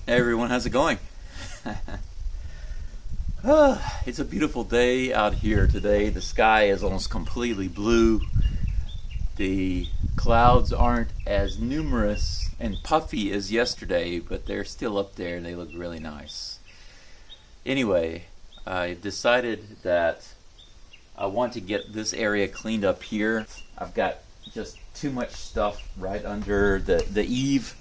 Hey everyone, how's it going? It's a beautiful day out here today. The sky is almost completely blue. The clouds aren't as numerous and puffy as yesterday, but they're still up there and they look really nice. Anyway, I decided that I want to get this area cleaned up here. I've got just too much stuff right under the eave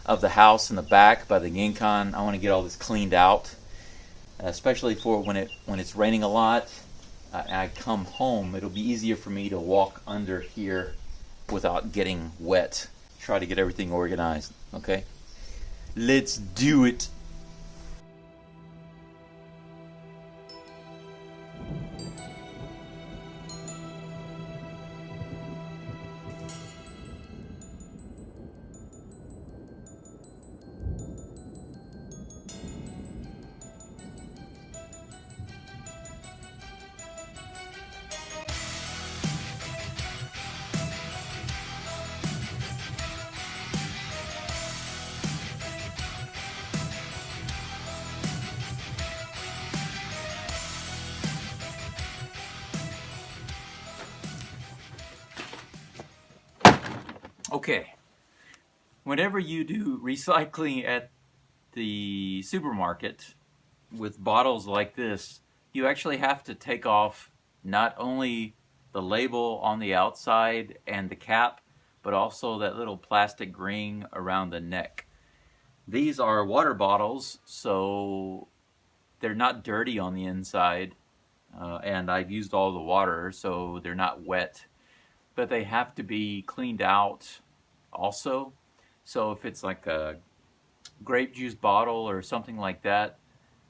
of the house in the back by the Ginkan. I want to get all this cleaned out, especially for when it's raining a lot. I come home, it'll be easier for me to walk under here without getting wet. Try to get everything organized, okay? Let's do it. Okay, whenever you do recycling at the supermarket with bottles like this, you actually have to take off not only the label on the outside and the cap, but also that little plastic ring around the neck. These are water bottles, so they're not dirty on the inside, and I've used all the water, so they're not wet. But they have to be cleaned out also. So if it's like a grape juice bottle or something like that,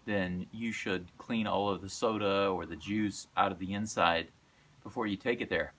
then you should clean all of the soda or the juice out of the inside before you take it there.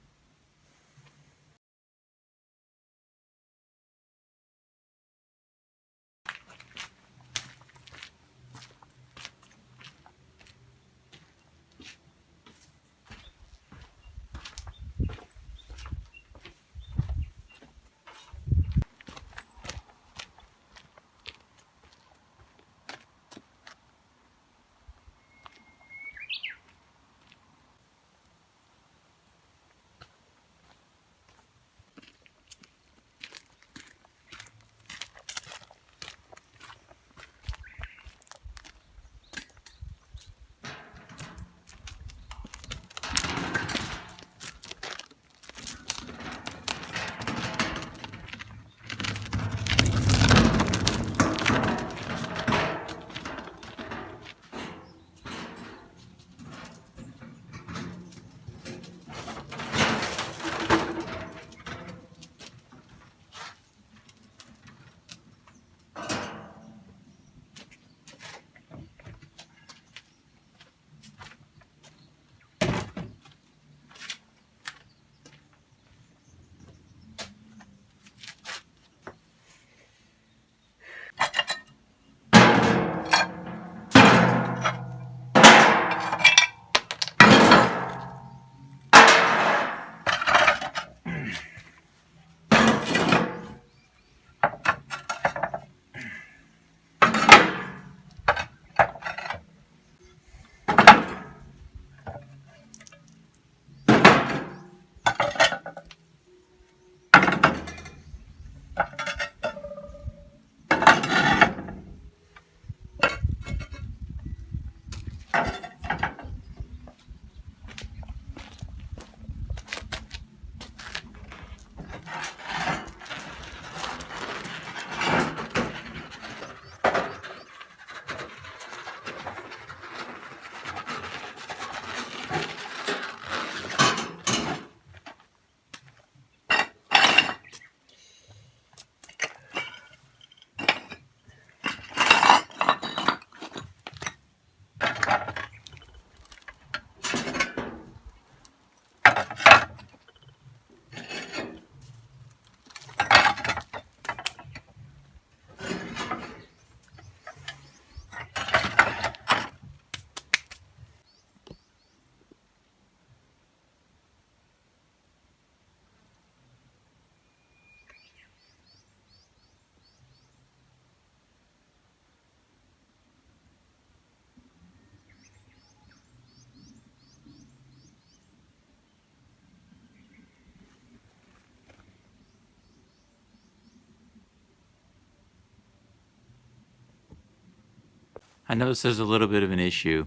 I notice there's a little bit of an issue.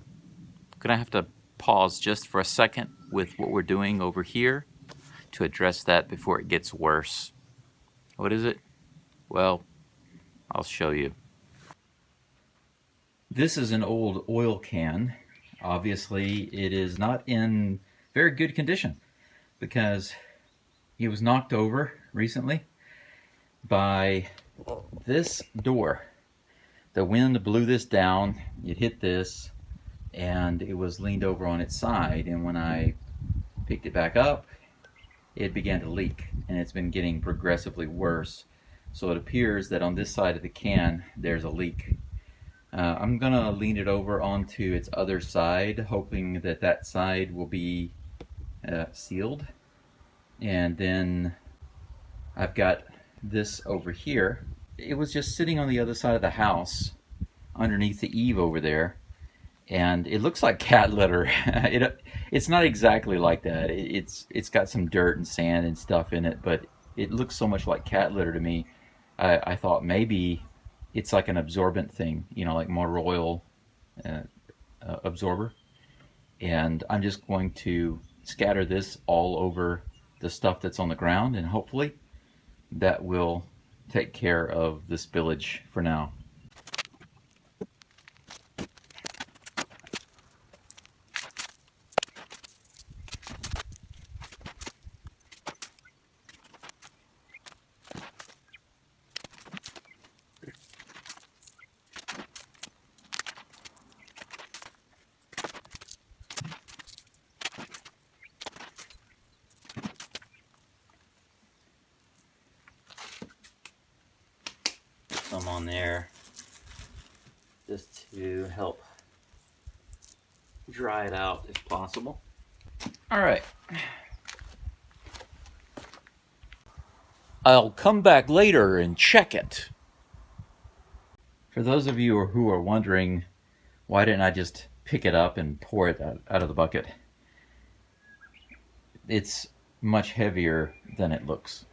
I'm gonna have to pause just for a second with what we're doing over here to address that before it gets worse. What is it? Well, I'll show you. This is an old oil can. Obviously, it is not in very good condition because it was knocked over recently by this door. The wind blew this down, it hit this, and it was leaned over on its side. And when I picked it back up, it began to leak, and it's been getting progressively worse. So it appears that on this side of the can, there's a leak. I'm gonna lean it over onto its other side, hoping that that side will be sealed. And then I've got this over here. It was just sitting on the other side of the house, underneath the eave over there, and it looks like cat litter. It's not exactly like that. It's got some dirt and sand and stuff in it, but it looks so much like cat litter to me. I thought maybe it's like an absorbent thing, you know, like motor oil absorber. And I'm just going to scatter this all over the stuff that's on the ground, and hopefully that will take care of the spillage for now. Some on there just to help dry it out if possible. All right. I'll come back later and check it. For those of you who are wondering, why didn't I just pick it up and pour it out of the bucket? It's much heavier than it looks.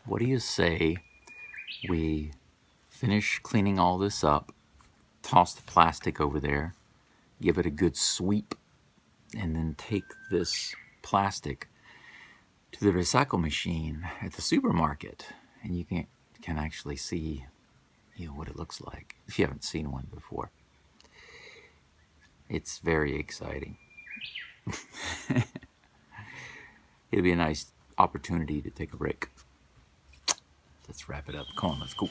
What do you say we finish cleaning all this up, toss the plastic over there, give it a good sweep, and then take this plastic to the recycle machine at the supermarket, and you can actually see, you know, what it looks like if you haven't seen one before. It's very exciting. It'll be a nice opportunity to take a break. Let's wrap it up. Come on, let's go.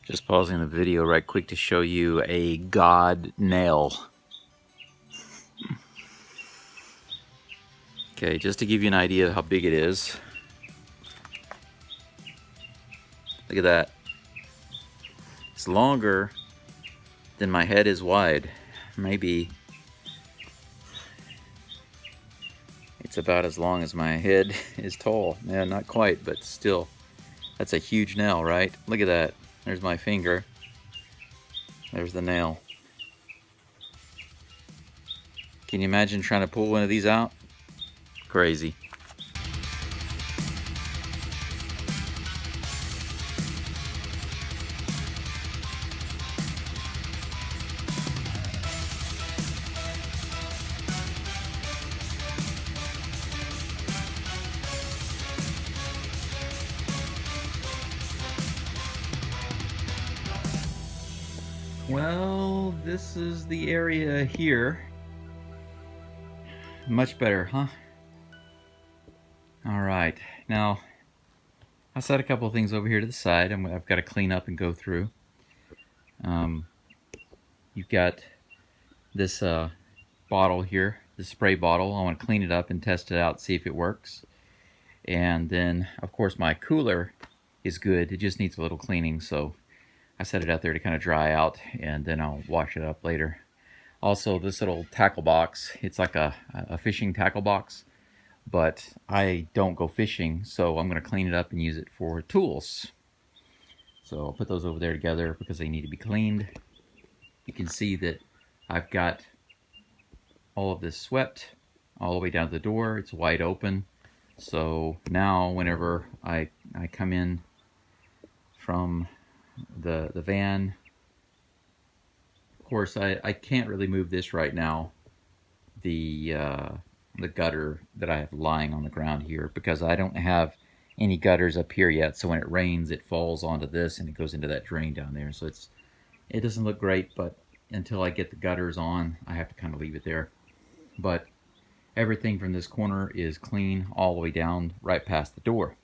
Just pausing the video right quick to show you a god nail. Okay, just to give you an idea of how big it is. Look at that. It's longer than my head is wide. Maybe it's about as long as my head is tall. Yeah, not quite, but still. That's a huge nail, right? Look at that. There's my finger. There's the nail. Can you imagine trying to pull one of these out? Crazy. Well, this is the area here. Much better, huh? All right, now I set a couple of things over here to the side. I've got to clean up and go through. You've got this bottle here, the spray bottle. I want to clean it up and test it out, see if it works. And then, of course, my cooler is good. It just needs a little cleaning, so I set it out there to kind of dry out, and then I'll wash it up later. Also, this little tackle box, it's like a fishing tackle box, but I don't go fishing, so I'm going to clean it up and use it for tools. So I'll put those over there together because they need to be cleaned. You can see that I've got all of this swept all the way down to the door. It's wide open. So now whenever I come in from the van, of course I can't really move this right now, the gutter that I have lying on the ground here, because I don't have any gutters up here yet. So when it rains, it falls onto this and it goes into that drain down there. So it doesn't look great, but until I get the gutters on, I have to kind of leave it there. But everything from this corner is clean all the way down right past the door.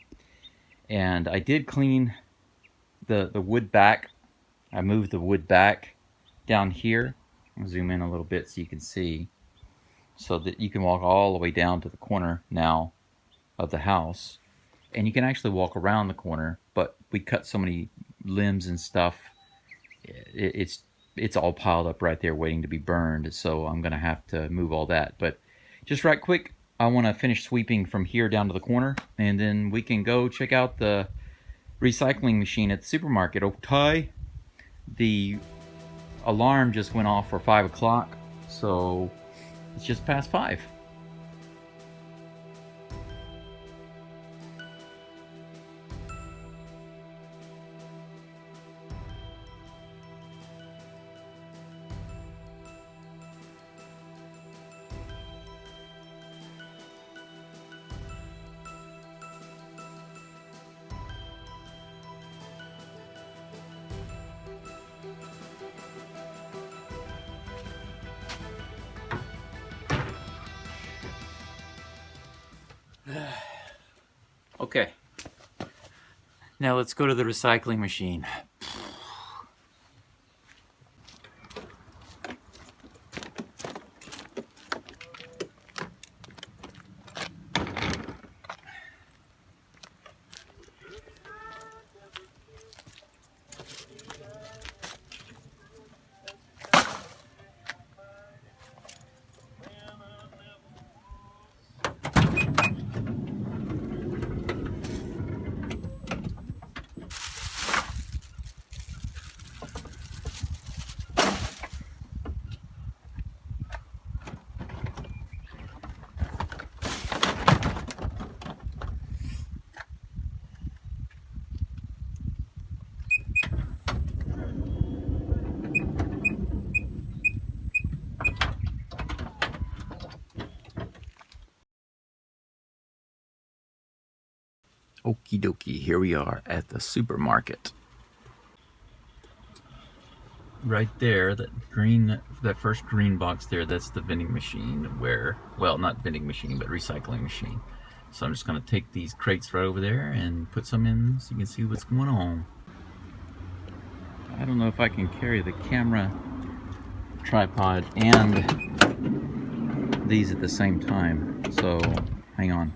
And I did clean the wood back. I moved the wood back down here. I'll zoom in a little bit so you can see, so that you can walk all the way down to the corner now of the house. And you can actually walk around the corner, but we cut so many limbs and stuff, it's all piled up right there waiting to be burned. So I'm gonna have to move all that. But just right quick, I want to finish sweeping from here down to the corner, and then we can go check out the recycling machine at the supermarket. Okay, the alarm just went off for 5 o'clock, so it's just past 5. Okay, now let's go to the recycling machine. Okie dokie, here we are at the supermarket. Right there, that first green box there, that's the vending machine where, well, not vending machine, but recycling machine. So I'm just gonna take these crates right over there and put some in so you can see what's going on. I don't know if I can carry the camera tripod and these at the same time, so hang on.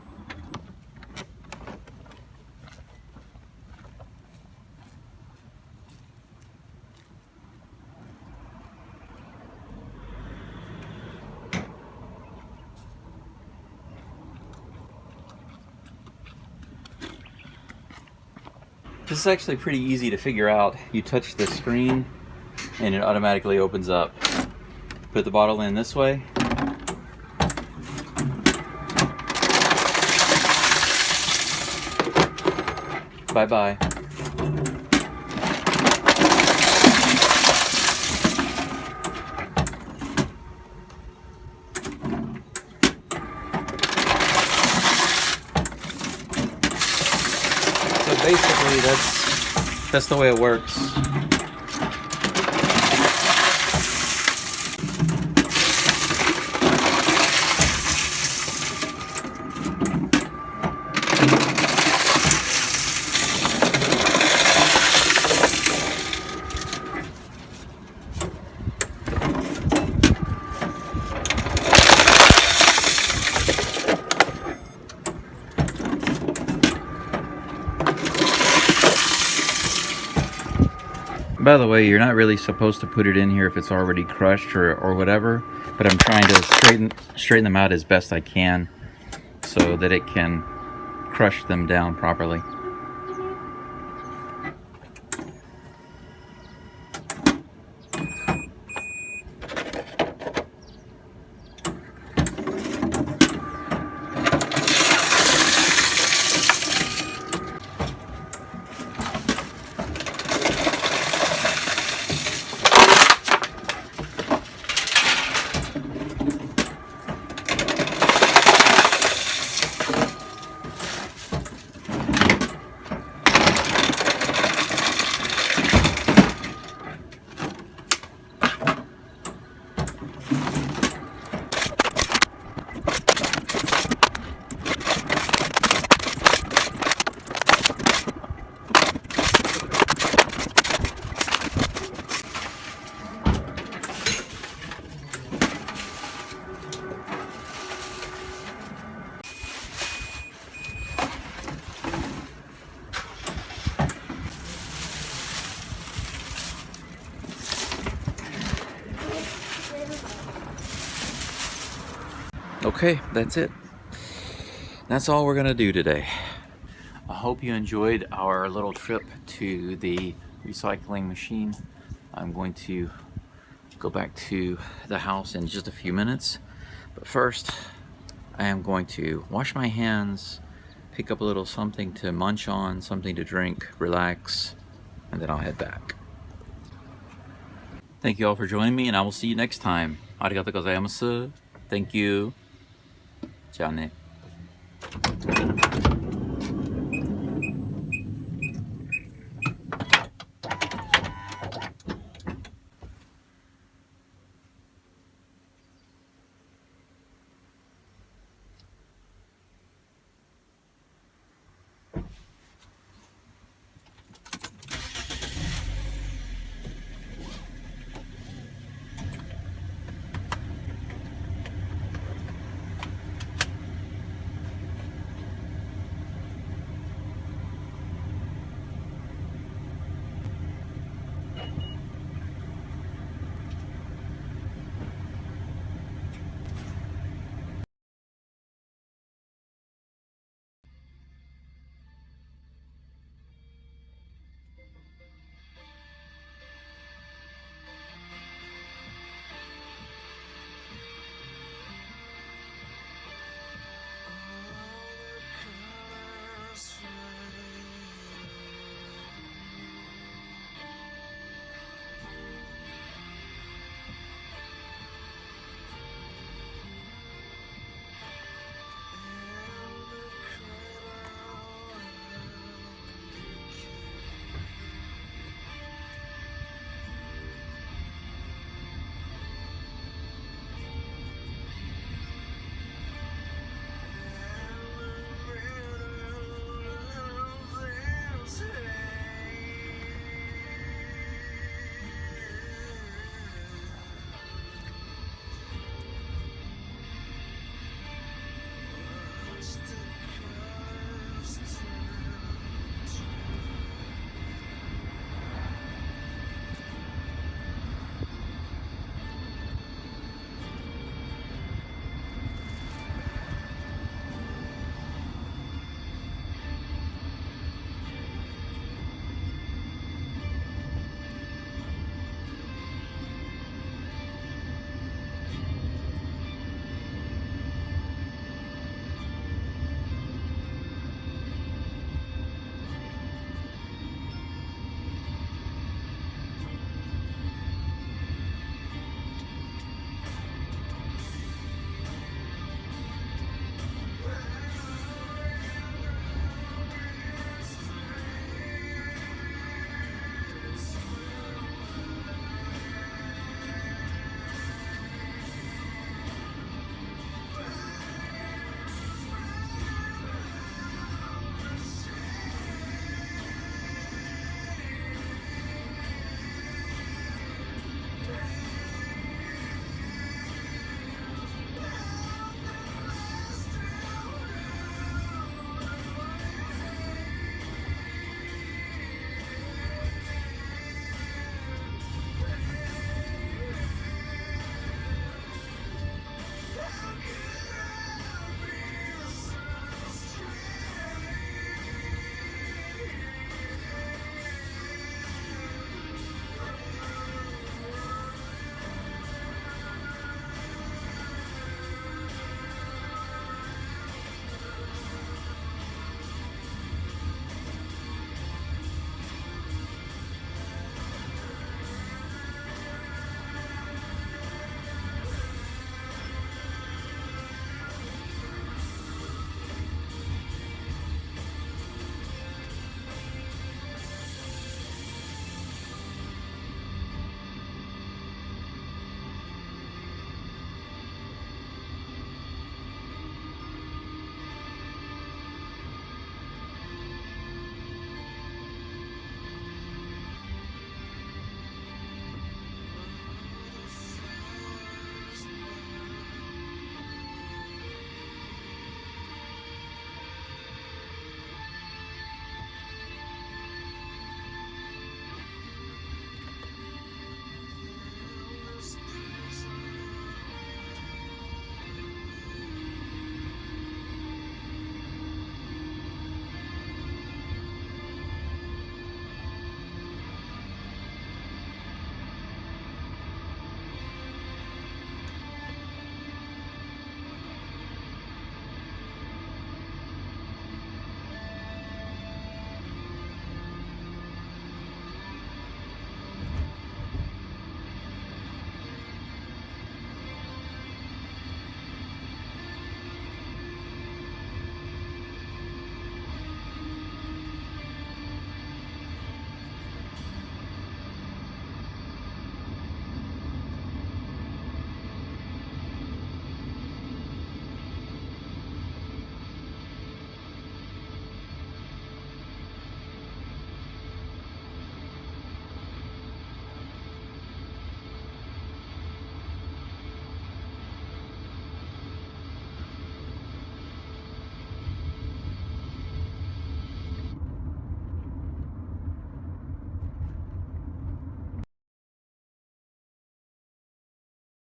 This is actually pretty easy to figure out. You touch the screen and it automatically opens up. Put the bottle in this way. Bye-bye. So basically that's the way it works. By the way, you're not really supposed to put it in here if it's already crushed or whatever, but I'm trying to straighten them out as best I can so that it can crush them down properly. Okay, that's it. That's all we're gonna do today. I hope you enjoyed our little trip to the recycling machine. I'm going to go back to the house in just a few minutes. But first, I am going to wash my hands, pick up a little something to munch on, something to drink, relax, and then I'll head back. Thank you all for joining me, and I will see you next time. Arigatou gozaimasu. Thank you. じゃあね。